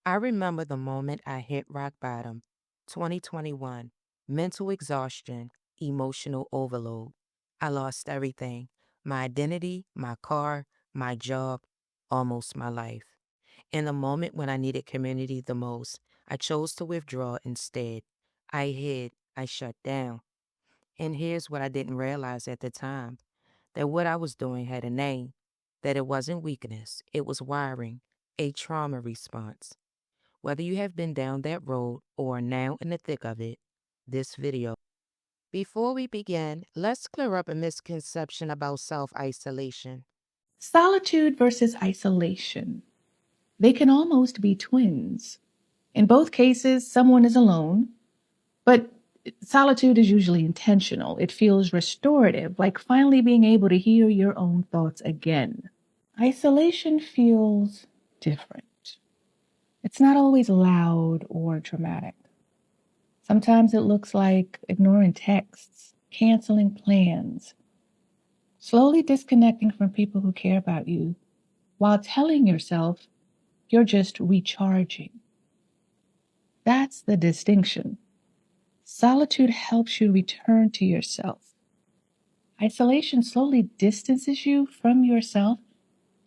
I remember the moment I hit rock bottom, 2021, mental exhaustion, emotional overload. I lost everything: my identity, my car, my job, almost my life. In the moment when I needed community the most, I chose to withdraw instead. I hid, I shut down. And here's what I didn't realize at the time: that what I was doing had a name, that it wasn't weakness, it was wiring, a trauma response. Whether you have been down that road or are now in the thick of it, this video. Before we begin, let's clear up a misconception about self isolation. Solitude versus isolation. They can almost be twins. In both cases, someone is alone, but solitude is usually intentional. It feels restorative, like finally being able to hear your own thoughts again. Isolation feels different. It's not always loud or dramatic. Sometimes it looks like ignoring texts, canceling plans, slowly disconnecting from people who care about you while telling yourself you're just recharging. That's the distinction. Solitude helps you return to yourself. Isolation slowly distances you from yourself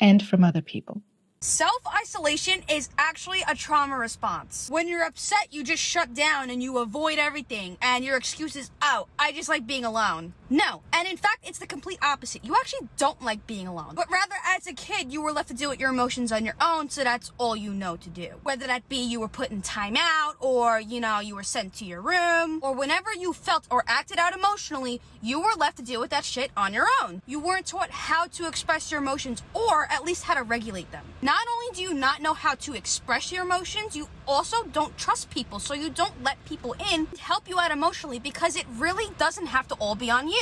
and from other people. Self-isolation is actually a trauma response. When you're upset, you just shut down and you avoid everything, and your excuse is, oh, I just like being alone. No, and in fact, it's the complete opposite. You actually don't like being alone, but rather as a kid, you were left to deal with your emotions on your own, so that's all you know to do. Whether that be you were put in timeout, or, you were sent to your room, or whenever you felt or acted out emotionally, you were left to deal with that shit on your own. You weren't taught how to express your emotions, or at least how to regulate them. Not only do you not know how to express your emotions, you also don't trust people, so you don't let people in to help you out emotionally, because it really doesn't have to all be on you.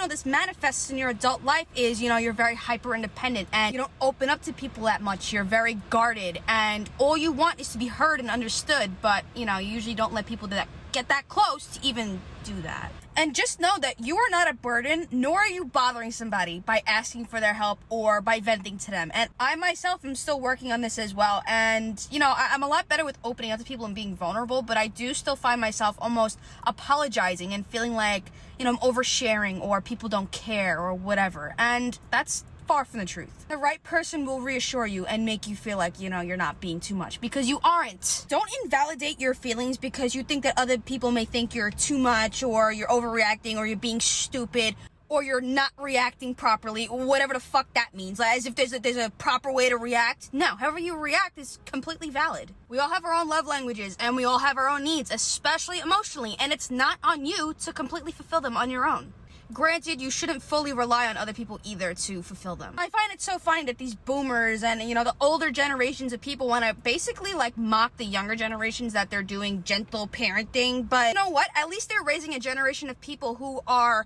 This manifests in your adult life is, you're very hyper independent and you don't open up to people that much. You're very guarded and all you want is to be heard and understood, but, you usually don't let people get that close to even do that. And just know that you are not a burden, nor are you bothering somebody by asking for their help or by venting to them. And I myself am still working on this as well. And, I'm a lot better with opening up to people and being vulnerable, but I do still find myself almost apologizing and feeling like, I'm oversharing or people don't care or whatever. And that's far from the truth. The right person will reassure you and make you feel like, you're not being too much, because you aren't. Don't invalidate your feelings because you think that other people may think you're too much, or you're overreacting, or you're being stupid, or you're not reacting properly, or whatever the fuck that means. Like, as if there's a proper way to react. No, however you react is completely valid. We all have our own love languages, and we all have our own needs, especially emotionally, and it's not on you to completely fulfill them on your own. Granted, you shouldn't fully rely on other people either to fulfill them. I find it so funny that these boomers and, the older generations of people want to basically mock the younger generations that they're doing gentle parenting. But you know what? At least they're raising a generation of people who are,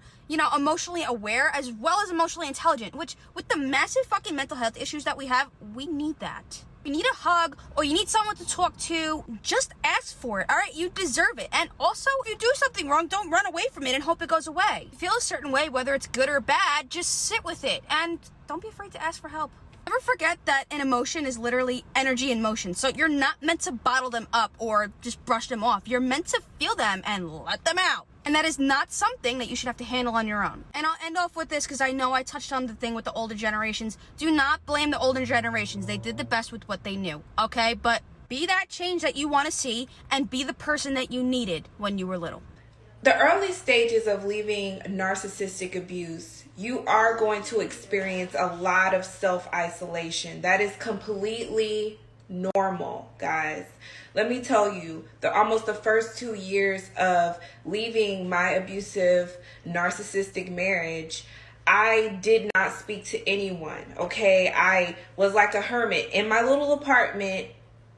emotionally aware as well as emotionally intelligent, which with the massive fucking mental health issues that we have, we need that. You need a hug or you need someone to talk to, just ask for it, all right? You deserve it. And also, if you do something wrong, don't run away from it and hope it goes away. If you feel a certain way, whether it's good or bad, just sit with it and don't be afraid to ask for help. Never forget that an emotion is literally energy in motion. So you're not meant to bottle them up or just brush them off. You're meant to feel them and let them out. And that is not something that you should have to handle on your own. And I'll end off with this because I know I touched on the thing with the older generations. Do not blame the older generations. They did the best with what they knew, okay? But be that change that you want to see and be the person that you needed when you were little. The early stages of leaving narcissistic abuse, you are going to experience a lot of self-isolation. That is completely normal, guys. Let me tell you, almost the first 2 years of leaving my abusive narcissistic marriage, I did not speak to anyone, okay? I was like a hermit in my little apartment,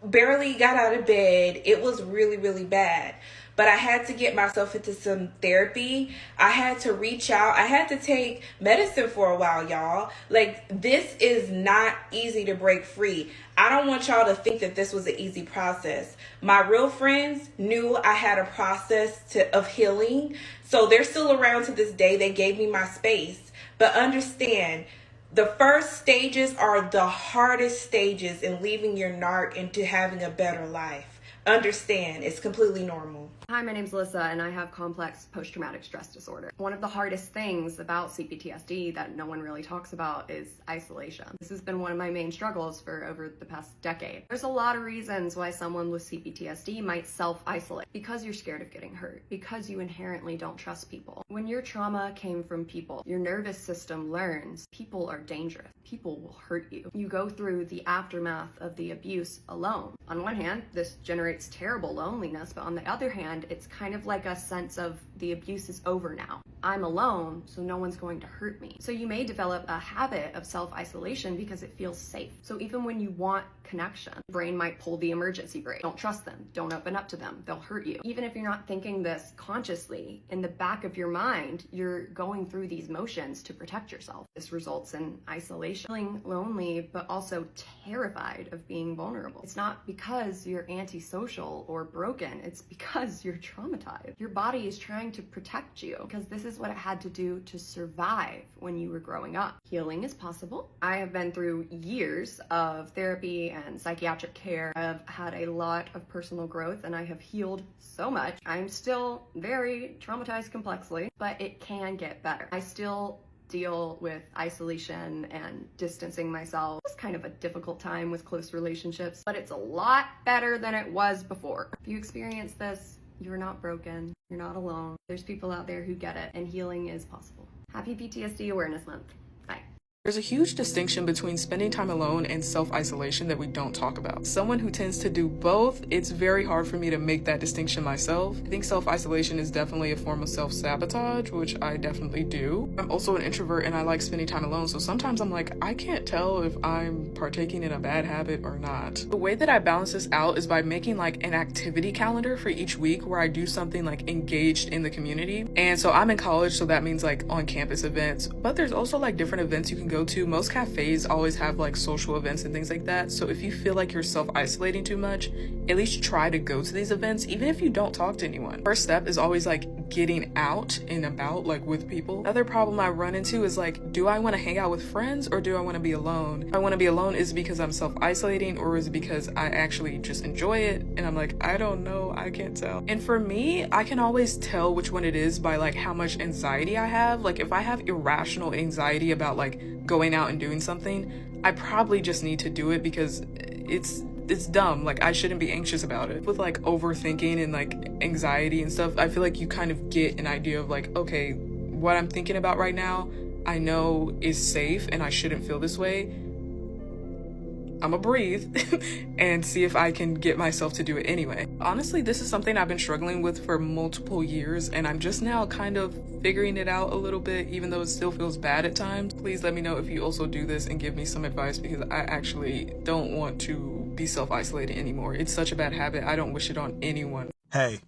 barely got out of bed. It was really, really bad. But I had to get myself into some therapy. I had to reach out. I had to take medicine for a while, y'all. This is not easy to break free. I don't want y'all to think that this was an easy process. My real friends knew I had a process of healing. So they're still around to this day. They gave me my space. But understand, The first stages are the hardest stages in leaving your narc into having a better life. Understand, it's completely normal. Hi, my name's Alyssa, and I have complex post-traumatic stress disorder. One of the hardest things about CPTSD that no one really talks about is isolation. This has been one of my main struggles for over the past decade. There's a lot of reasons why someone with CPTSD might self-isolate. Because you're scared of getting hurt, because you inherently don't trust people. When your trauma came from people, your nervous system learns people are dangerous. People will hurt you. You go through the aftermath of the abuse alone. On one hand, this generates terrible loneliness, but on the other hand, it's kind of like a sense of the abuse is over now. I'm alone, so no one's going to hurt me. So you may develop a habit of self-isolation because it feels safe. So even when you want connection, the brain might pull the emergency brake. Don't trust them. Don't open up to them. They'll hurt you. Even if you're not thinking this consciously, in the back of your mind, you're going through these motions to protect yourself. This results in isolation, feeling lonely, but also terrified of being vulnerable. It's not because you're antisocial or broken. It's because you're traumatized. Your body is trying to protect you because this is what it had to do to survive when you were growing up. Healing is possible. I have been through years of therapy and psychiatric care. I've had a lot of personal growth and I have healed so much. I'm still very traumatized complexly, but it can get better. I still deal with isolation and distancing myself. It's kind of a difficult time with close relationships, but it's a lot better than it was before. If you experience this, you're not broken. You're not alone. There's people out there who get it, and healing is possible. Happy PTSD Awareness Month. Bye. There's a huge distinction between spending time alone and self-isolation that we don't talk about. Someone who tends to do both, it's very hard for me to make that distinction myself. I think self-isolation is definitely a form of self-sabotage, which I definitely do. I'm also an introvert and I like spending time alone, so sometimes I'm like, I can't tell if I'm partaking in a bad habit or not. The way that I balance this out is by making like an activity calendar for each week where I do something like engaged in the community. And so I'm in college, so that means like on campus events, but there's also like different events you can go to. Most cafes always have like social events and things like that. So if you feel like you're self-isolating too much, at least try to go to these events, even if you don't talk to anyone. First step is always like getting out and about, like with people. Another problem I run into is like, do I want to hang out with friends or do I want to be alone? If I want to be alone, is it because I'm self-isolating or is it because I actually just enjoy it? And I'm like, I don't know, I can't tell. And for me, I can always tell which one it is by like how much anxiety I have. Like if I have irrational anxiety about like going out and doing something, I probably just need to do it because it's dumb. Like I shouldn't be anxious about it. With like overthinking and like anxiety and stuff, I feel like you kind of get an idea of like, okay, what I'm thinking about right now, I know is safe and I shouldn't feel this way. I'ma breathe and see if I can get myself to do it anyway. Honestly, this is something I've been struggling with for multiple years and I'm just now kind of figuring it out a little bit, even though it still feels bad at times. Please let me know if you also do this and give me some advice because I actually don't want to be self-isolated anymore. It's such a bad habit. I don't wish it on anyone. Hey,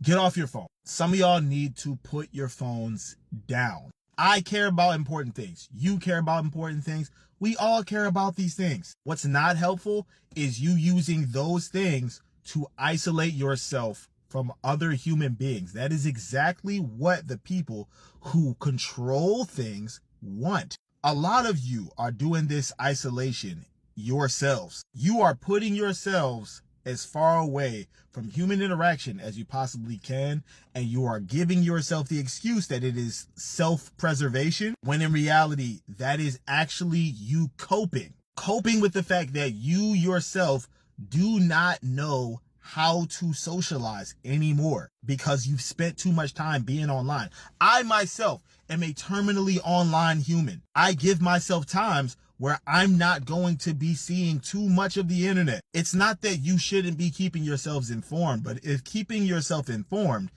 get off your phone. Some of y'all need to put your phones down. I care about important things. You care about important things. We all care about these things. What's not helpful is you using those things to isolate yourself from other human beings. That is exactly what the people who control things want. A lot of you are doing this isolation yourselves. You are putting yourselves as far away from human interaction as you possibly can, and you are giving yourself the excuse that it is self-preservation, when in reality, that is actually you coping with the fact that you yourself do not know how to socialize anymore because you've spent too much time being online. I myself am a terminally online human. I give myself times where I'm not going to be seeing too much of the internet. It's not that you shouldn't be keeping yourselves informed, but if keeping yourself informed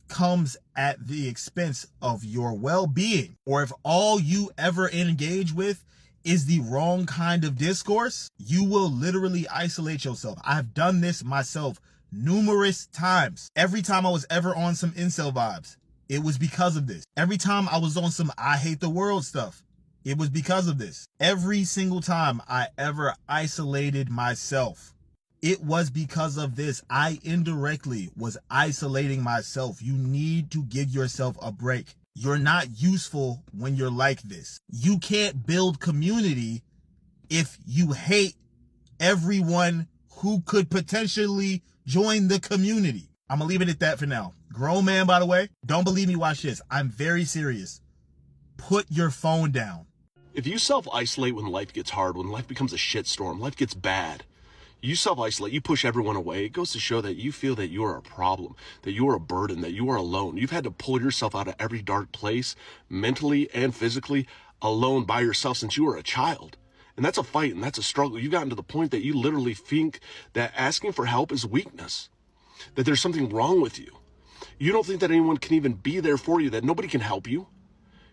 comes at the expense of your well-being, or if all you ever engage with is the wrong kind of discourse, you will literally isolate yourself. I've done this myself numerous times. Every time I was ever on some incel vibes, it was because of this. Every time I was on some I hate the world stuff, it was because of this. Every single time I ever isolated myself, it was because of this. I indirectly was isolating myself. You need to give yourself a break. You're not useful when you're like this. You can't build community if you hate everyone who could potentially join the community. I'm gonna leave it at that for now. Grown man, by the way. Don't believe me, watch this. I'm very serious. Put your phone down. If you self-isolate when life gets hard, when life becomes a shitstorm, life gets bad, you self-isolate, you push everyone away, it goes to show that you feel that you are a problem, that you are a burden, that you are alone. You've had to pull yourself out of every dark place, mentally and physically, alone by yourself since you were a child. And that's a fight and that's a struggle. You've gotten to the point that you literally think that asking for help is weakness, that there's something wrong with you. You don't think that anyone can even be there for you, that nobody can help you.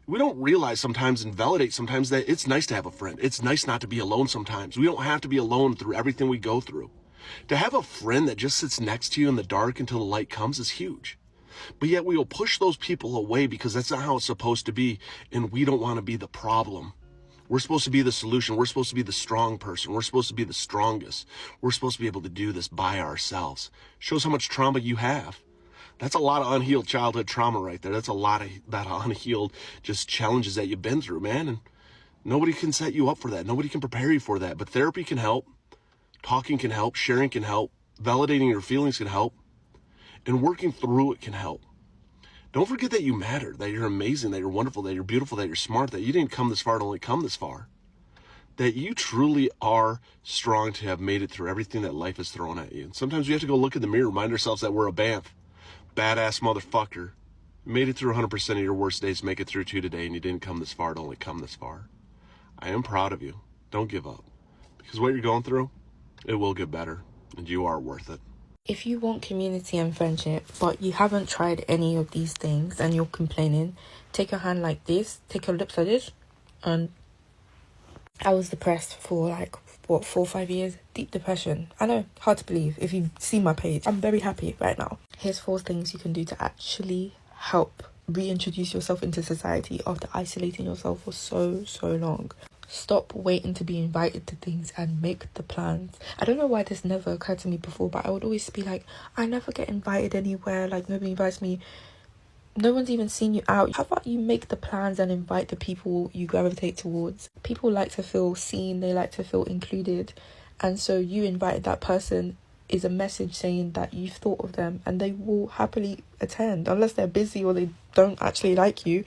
We don't realize sometimes and validate sometimes that it's nice to have a friend. It's nice not to be alone sometimes. We don't have to be alone through everything we go through. To have a friend that just sits next to you in the dark until the light comes is huge. But yet we will push those people away because that's not how it's supposed to be, and we don't want to be the problem. We're supposed to be the solution. We're supposed to be the strong person. We're supposed to be the strongest. We're supposed to be able to do this by ourselves. Shows how much trauma you have. That's a lot of unhealed childhood trauma right there. That's a lot of that unhealed just challenges that you've been through, man. And nobody can set you up for that. Nobody can prepare you for that. But therapy can help. Talking can help. Sharing can help. Validating your feelings can help. And working through it can help. Don't forget that you matter, that you're amazing, that you're wonderful, that you're beautiful, that you're smart, that you didn't come this far to only come this far. That you truly are strong to have made it through everything that life has thrown at you. And sometimes we have to go look in the mirror, remind ourselves that we're a badass motherfucker. You made it through 100% of your worst days, make it through 2 today, and you didn't come this far to only come this far. I am proud of you. Don't give up. Because what you're going through, it will get better, and you are worth it. If you want community and friendship, but you haven't tried any of these things and you're complaining, take your hand like this, take your lips like this, and I was depressed for 4 or 5 years. Deep depression. I know, hard to believe. If you see my page, I'm very happy right now. Here's 4 things you can do to actually help reintroduce yourself into society after isolating yourself for so long. Stop waiting to be invited to things and make the plans. I don't know why this never occurred to me before, but I would always be like, I never get invited anywhere. Like, nobody invites me. No one's even seen you out. How about you make the plans and invite the people you gravitate towards? People like to feel seen. They like to feel included. And so you invited that person is a message saying that you've thought of them, and they will happily attend unless they're busy or they don't actually like you.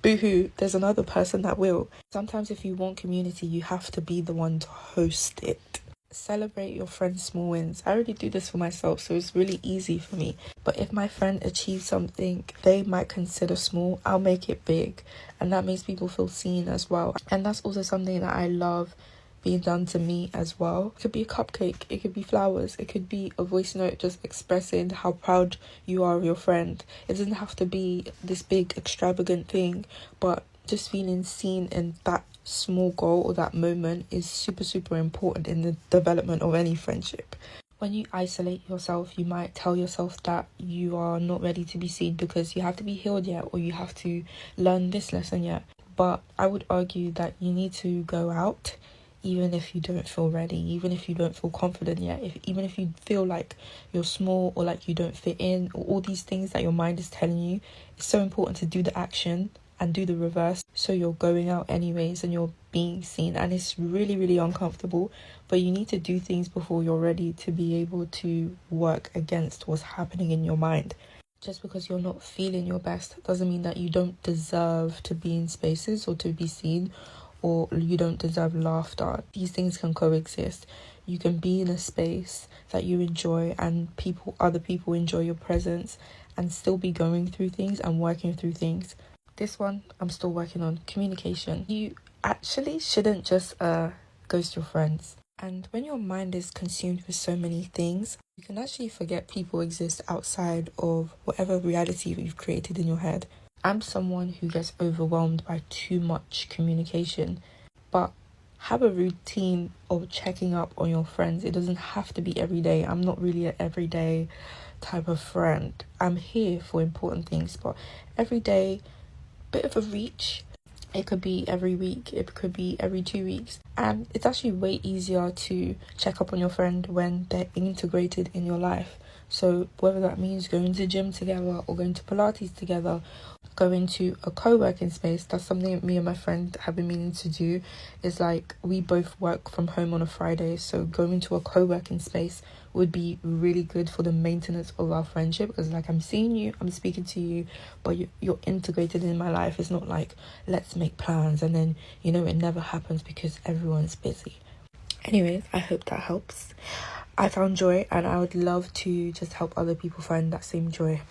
Boo-hoo, there's another person that will. Sometimes if you want community, you have to be the one to host it. Celebrate your friend's small wins. I already do this for myself, so it's really easy for me. But if my friend achieves something they might consider small, I'll make it big. And that makes people feel seen as well. And that's also something that I love being done to me as well. It could be a cupcake, it could be flowers, it could be a voice note just expressing how proud you are of your friend. It doesn't have to be this big extravagant thing, but just feeling seen in that small goal or that moment is super important in the development of any friendship. When you isolate yourself, you might tell yourself that you are not ready to be seen because you have to be healed yet, or you have to learn this lesson yet. But I would argue that you need to go out even if you don't feel ready, even if you don't feel confident yet, even if you feel like you're small or like you don't fit in, or all these things that your mind is telling you. It's so important to do the action and do the reverse. So you're going out anyways and you're being seen, and it's really uncomfortable, but you need to do things before you're ready to be able to work against what's happening in your mind. Just because you're not feeling your best doesn't mean that you don't deserve to be in spaces or to be seen, or you don't deserve laughter. These things can coexist. You can be in a space that you enjoy and other people enjoy your presence, and still be going through things and working through things. This one I'm still working on. Communication. You actually shouldn't just ghost your friends. And when your mind is consumed with so many things, you can actually forget people exist outside of whatever reality you've created in your head. I'm someone who gets overwhelmed by too much communication, but have a routine of checking up on your friends. It doesn't have to be every day. I'm not really an everyday type of friend. I'm here for important things, but every day, bit of a reach. It could be every week, it could be every 2 weeks. And it's actually way easier to check up on your friend when they're integrated in your life. So whether that means going to the gym together or going to Pilates together, going to a co-working space, that's something me and my friend have been meaning to do. Is like, we both work from home on a Friday, so going to a co-working space would be really good for the maintenance of our friendship, because like, I'm seeing you, I'm speaking to you, but you're integrated in my life. It's not like, let's make plans and then it never happens because everyone's busy. Anyways, I hope that helps. I found joy, and I would love to just help other people find that same joy.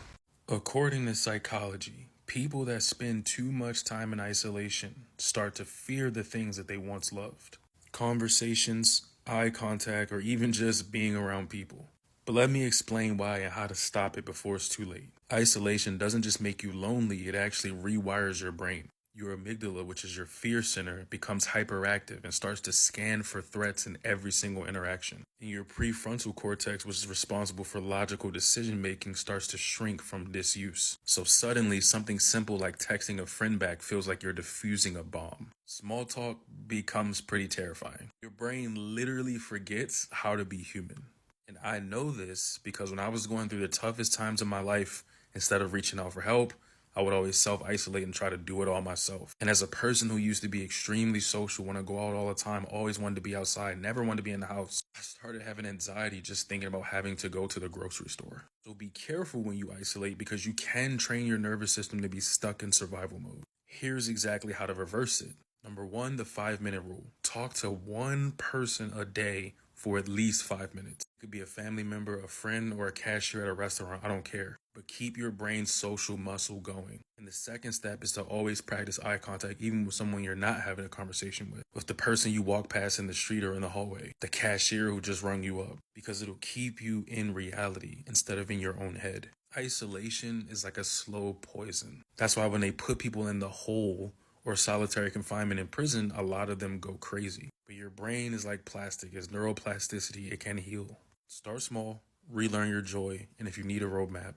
According to psychology, people that spend too much time in isolation start to fear the things that they once loved. Conversations, eye contact, or even just being around people. But let me explain why and how to stop it before it's too late. Isolation doesn't just make you lonely, it actually rewires your brain. Your amygdala, which is your fear center, becomes hyperactive and starts to scan for threats in every single interaction. And your prefrontal cortex, which is responsible for logical decision making, starts to shrink from disuse. So suddenly, something simple like texting a friend back feels like you're defusing a bomb. Small talk becomes pretty terrifying. Your brain literally forgets how to be human. And I know this because when I was going through the toughest times of my life, instead of reaching out for help, I would always self-isolate and try to do it all myself. And as a person who used to be extremely social, want to go out all the time, always wanted to be outside, never wanted to be in the house, I started having anxiety just thinking about having to go to the grocery store. So be careful when you isolate, because you can train your nervous system to be stuck in survival mode. Here's exactly how to reverse it. Number 1, the 5-minute rule. Talk to one person a day for at least 5 minutes. It could be a family member, a friend, or a cashier at a restaurant. I don't care. But keep your brain's social muscle going. And the second step is to always practice eye contact, even with someone you're not having a conversation with the person you walk past in the street or in the hallway, the cashier who just rung you up, because it'll keep you in reality instead of in your own head. Isolation is like a slow poison. That's why when they put people in the hole or solitary confinement in prison, a lot of them go crazy. But your brain is like plastic. It's neuroplasticity. It can heal. Start small, relearn your joy, and if you need a roadmap,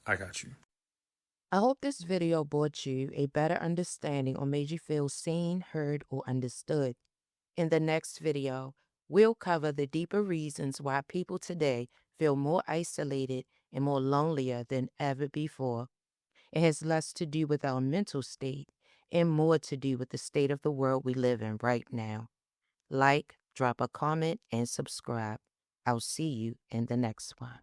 I got you. I hope this video brought you a better understanding or made you feel seen, heard, or understood. In the next video, we'll cover the deeper reasons why people today feel more isolated and more lonelier than ever before. It has less to do with our mental state and more to do with the state of the world we live in right now. Like, drop a comment, and subscribe. I'll see you in the next one.